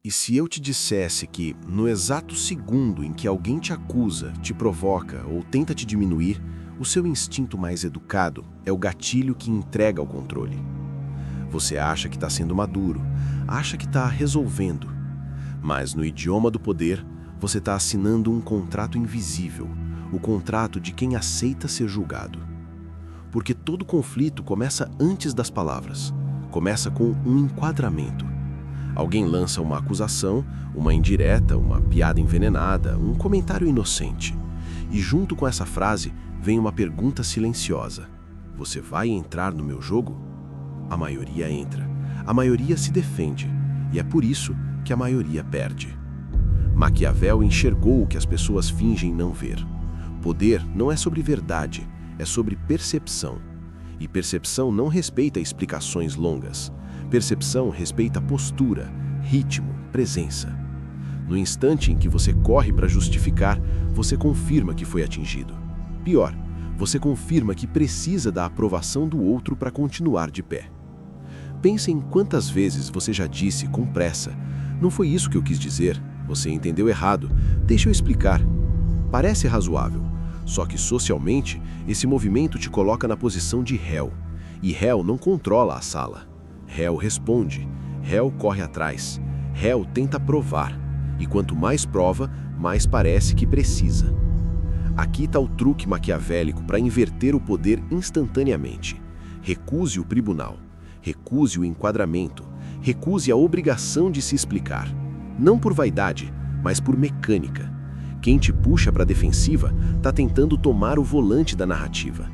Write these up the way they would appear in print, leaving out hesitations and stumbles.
E se eu te dissesse que, no exato segundo em que alguém te acusa, te provoca ou tenta te diminuir, o seu instinto mais educado é o gatilho que entrega o controle? Você acha que está sendo maduro, acha que está resolvendo, mas no idioma do poder, você está assinando um contrato invisível, o contrato de quem aceita ser julgado. Porque todo conflito começa antes das palavras, começa com um enquadramento. Alguém lança uma acusação, uma indireta, uma piada envenenada, um comentário inocente. E junto com essa frase vem uma pergunta silenciosa: você vai entrar no meu jogo? A maioria entra, a maioria se defende, e é por isso que a maioria perde. Maquiavel enxergou o que as pessoas fingem não ver. Poder não é sobre verdade, é sobre percepção. E percepção não respeita explicações longas. Percepção respeita postura, ritmo, presença. No instante em que você corre para justificar, você confirma que foi atingido. Pior, você confirma que precisa da aprovação do outro para continuar de pé. Pense em quantas vezes você já disse com pressa: não foi isso que eu quis dizer, você entendeu errado, deixa eu explicar. Parece razoável, só que socialmente esse movimento te coloca na posição de réu. E réu não controla a sala. Réu responde, réu corre atrás, réu tenta provar, e quanto mais prova, mais parece que precisa. Aqui está o truque maquiavélico para inverter o poder instantaneamente. Recuse o tribunal, recuse o enquadramento, recuse a obrigação de se explicar. Não por vaidade, mas por mecânica. Quem te puxa para a defensiva está tentando tomar o volante da narrativa.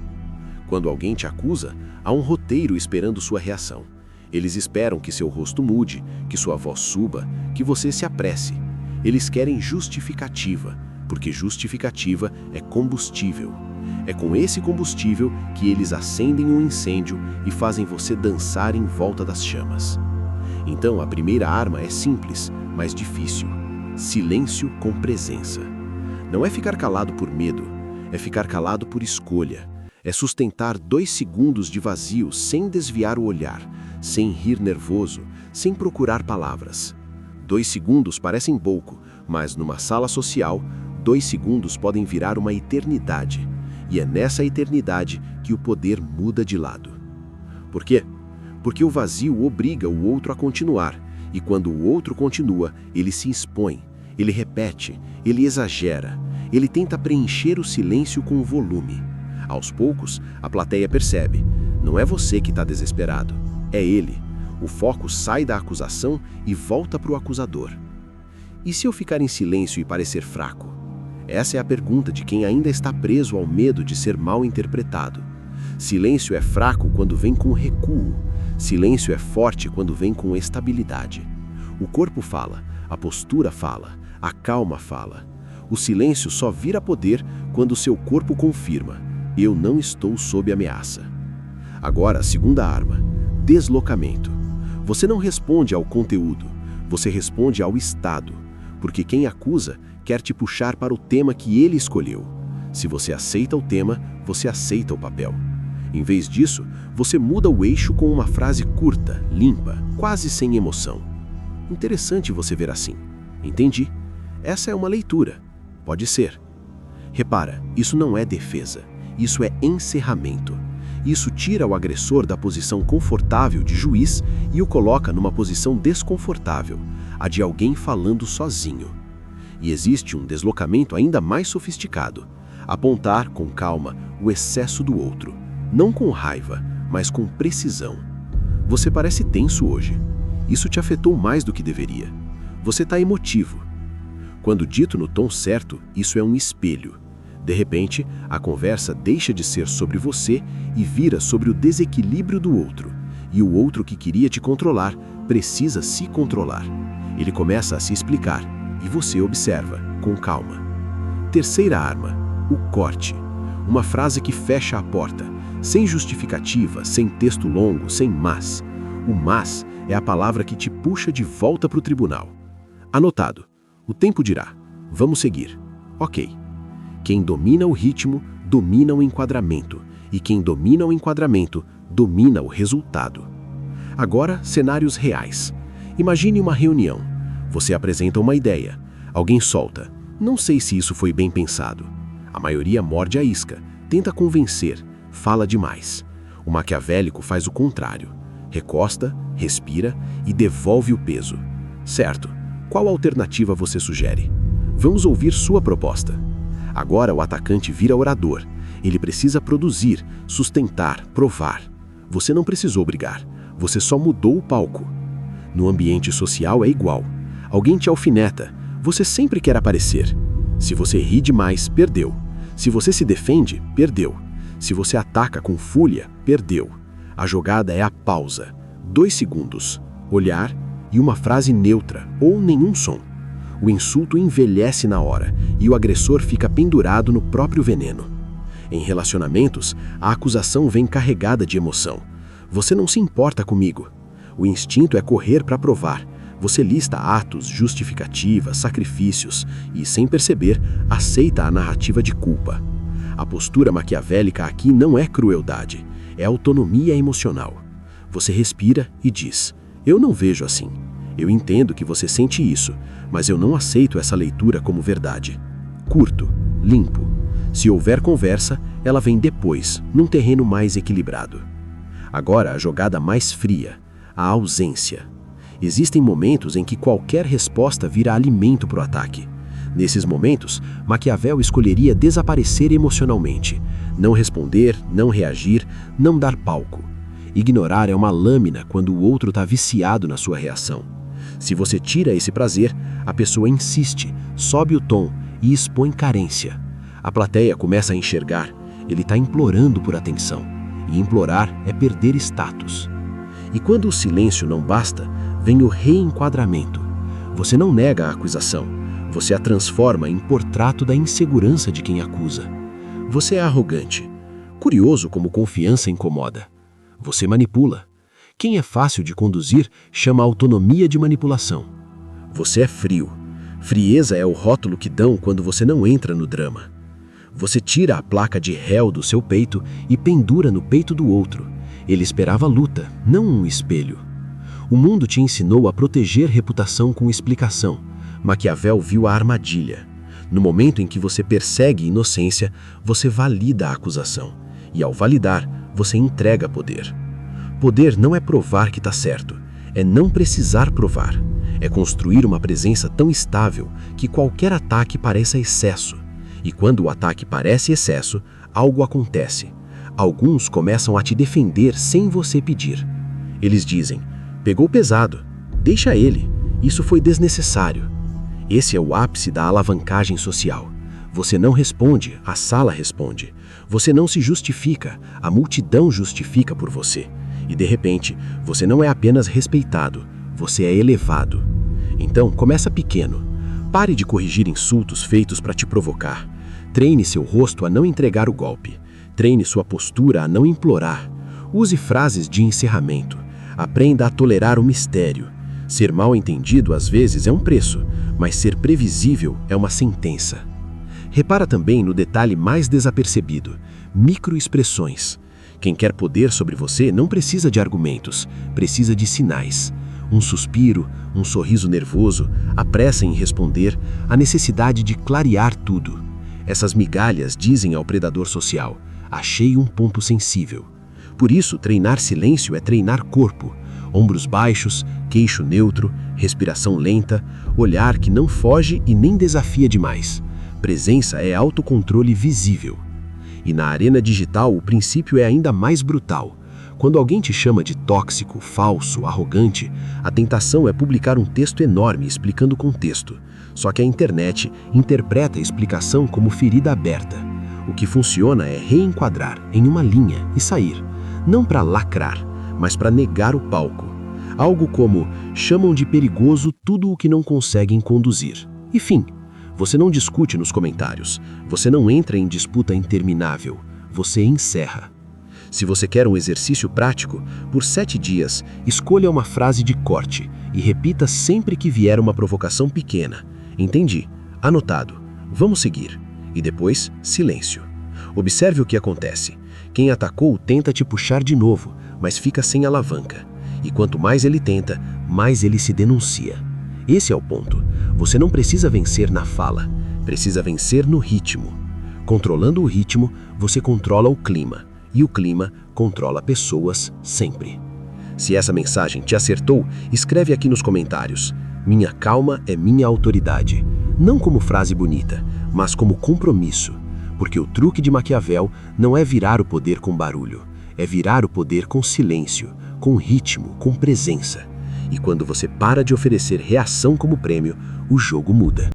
Quando alguém te acusa, há um roteiro esperando sua reação. Eles esperam que seu rosto mude, que sua voz suba, que você se apresse. Eles querem justificativa, porque justificativa é combustível. É com esse combustível que eles acendem um incêndio e fazem você dançar em volta das chamas. Então a primeira arma é simples, mas difícil. Silêncio com presença. Não é ficar calado por medo, é ficar calado por escolha. É sustentar 2 segundos de vazio sem desviar o olhar, sem rir nervoso, sem procurar palavras. 2 segundos parecem pouco, mas numa sala social, 2 segundos podem virar uma eternidade. E é nessa eternidade que o poder muda de lado. Por quê? Porque o vazio obriga o outro a continuar, e quando o outro continua, ele se expõe, ele repete, ele exagera, ele tenta preencher o silêncio com volume. Aos poucos, a plateia percebe, não é você que está desesperado, é ele. O foco sai da acusação e volta para o acusador. E se eu ficar em silêncio e parecer fraco? Essa é a pergunta de quem ainda está preso ao medo de ser mal interpretado. Silêncio é fraco quando vem com recuo. Silêncio é forte quando vem com estabilidade. O corpo fala, a postura fala, a calma fala. O silêncio só vira poder quando seu corpo confirma: eu não estou sob ameaça. Agora, a segunda arma, deslocamento. Você não responde ao conteúdo, você responde ao estado, porque quem acusa quer te puxar para o tema que ele escolheu. Se você aceita o tema, você aceita o papel. Em vez disso, você muda o eixo com uma frase curta, limpa, quase sem emoção. Interessante você ver assim. Entendi. Essa é uma leitura. Pode ser. Repara, isso não é defesa. Isso é encerramento. Isso tira o agressor da posição confortável de juiz e o coloca numa posição desconfortável, a de alguém falando sozinho. E existe um deslocamento ainda mais sofisticado: apontar com calma o excesso do outro, não com raiva, mas com precisão. Você parece tenso hoje. Isso te afetou mais do que deveria. Você está emotivo. Quando dito no tom certo, isso é um espelho. De repente, a conversa deixa de ser sobre você e vira sobre o desequilíbrio do outro. E o outro que queria te controlar precisa se controlar. Ele começa a se explicar e você observa, com calma. Terceira arma, o corte. Uma frase que fecha a porta, sem justificativa, sem texto longo, sem mas. O mas é a palavra que te puxa de volta para o tribunal. Anotado. O tempo dirá. Vamos seguir. Ok. Quem domina o ritmo, domina o enquadramento. E quem domina o enquadramento, domina o resultado. Agora, cenários reais. Imagine uma reunião. Você apresenta uma ideia. Alguém solta. Não sei se isso foi bem pensado. A maioria morde a isca, tenta convencer, fala demais. O maquiavélico faz o contrário. Recosta, respira e devolve o peso. Certo. Qual alternativa você sugere? Vamos ouvir sua proposta. Agora o atacante vira orador. Ele precisa produzir, sustentar, provar. Você não precisou brigar. Você só mudou o palco. No ambiente social é igual. Alguém te alfineta. Você sempre quer aparecer. Se você ri demais, perdeu. Se você se defende, perdeu. Se você ataca com fúria, perdeu. A jogada é a pausa. 2 segundos. Olhar e uma frase neutra ou nenhum som. O insulto envelhece na hora e o agressor fica pendurado no próprio veneno. Em relacionamentos, a acusação vem carregada de emoção. Você não se importa comigo. O instinto é correr para provar. Você lista atos, justificativas, sacrifícios e, sem perceber, aceita a narrativa de culpa. A postura maquiavélica aqui não é crueldade, é autonomia emocional. Você respira e diz: eu não vejo assim. Eu entendo que você sente isso, mas eu não aceito essa leitura como verdade. Curto, limpo. Se houver conversa, ela vem depois, num terreno mais equilibrado. Agora a jogada mais fria, a ausência. Existem momentos em que qualquer resposta vira alimento para o ataque. Nesses momentos, Maquiavel escolheria desaparecer emocionalmente. Não responder, não reagir, não dar palco. Ignorar é uma lâmina quando o outro está viciado na sua reação. Se você tira esse prazer, a pessoa insiste, sobe o tom e expõe carência. A plateia começa a enxergar, ele está implorando por atenção. E implorar é perder status. E quando o silêncio não basta, vem o reenquadramento. Você não nega a acusação, você a transforma em portrato da insegurança de quem acusa. Você é arrogante. Curioso como confiança incomoda. Você manipula. Quem é fácil de conduzir chama autonomia de manipulação. Você é frio. Frieza é o rótulo que dão quando você não entra no drama. Você tira a placa de réu do seu peito e pendura no peito do outro. Ele esperava luta, não um espelho. O mundo te ensinou a proteger reputação com explicação. Maquiavel viu a armadilha. No momento em que você persegue inocência, você valida a acusação. E ao validar, você entrega poder. Poder não é provar que está certo, é não precisar provar. É construir uma presença tão estável que qualquer ataque pareça excesso. E quando o ataque parece excesso, algo acontece. Alguns começam a te defender sem você pedir. Eles dizem: pegou pesado, deixa ele, isso foi desnecessário. Esse é o ápice da alavancagem social. Você não responde, a sala responde. Você não se justifica, a multidão justifica por você. E de repente, você não é apenas respeitado, você é elevado. Então, começa pequeno. Pare de corrigir insultos feitos para te provocar. Treine seu rosto a não entregar o golpe. Treine sua postura a não implorar. Use frases de encerramento. Aprenda a tolerar o mistério. Ser mal entendido às vezes é um preço, mas ser previsível é uma sentença. Repara também no detalhe mais desapercebido: microexpressões. Quem quer poder sobre você não precisa de argumentos, precisa de sinais. Um suspiro, um sorriso nervoso, a pressa em responder, a necessidade de clarear tudo. Essas migalhas dizem ao predador social: achei um ponto sensível. Por isso, treinar silêncio é treinar corpo. Ombros baixos, queixo neutro, respiração lenta, olhar que não foge e nem desafia demais. Presença é autocontrole visível. E na arena digital o princípio é ainda mais brutal. Quando alguém te chama de tóxico, falso, arrogante, a tentação é publicar um texto enorme explicando o contexto. Só que a internet interpreta a explicação como ferida aberta. O que funciona é reenquadrar em uma linha e sair. Não para lacrar, mas para negar o palco. Algo como: chamam de perigoso tudo o que não conseguem conduzir. E fim. Você não discute nos comentários. Você não entra em disputa interminável. Você encerra. Se você quer um exercício prático, por 7 dias, escolha uma frase de corte e repita sempre que vier uma provocação pequena. Entendi. Anotado. Vamos seguir. E depois, silêncio. Observe o que acontece. Quem atacou tenta te puxar de novo, mas fica sem alavanca. E quanto mais ele tenta, mais ele se denuncia. Esse é o ponto. Você não precisa vencer na fala, precisa vencer no ritmo. Controlando o ritmo, você controla o clima, e o clima controla pessoas sempre. Se essa mensagem te acertou, escreve aqui nos comentários. Minha calma é minha autoridade. Não como frase bonita, mas como compromisso. Porque o truque de Maquiavel não é virar o poder com barulho, é virar o poder com silêncio, com ritmo, com presença. E quando você para de oferecer reação como prêmio, o jogo muda.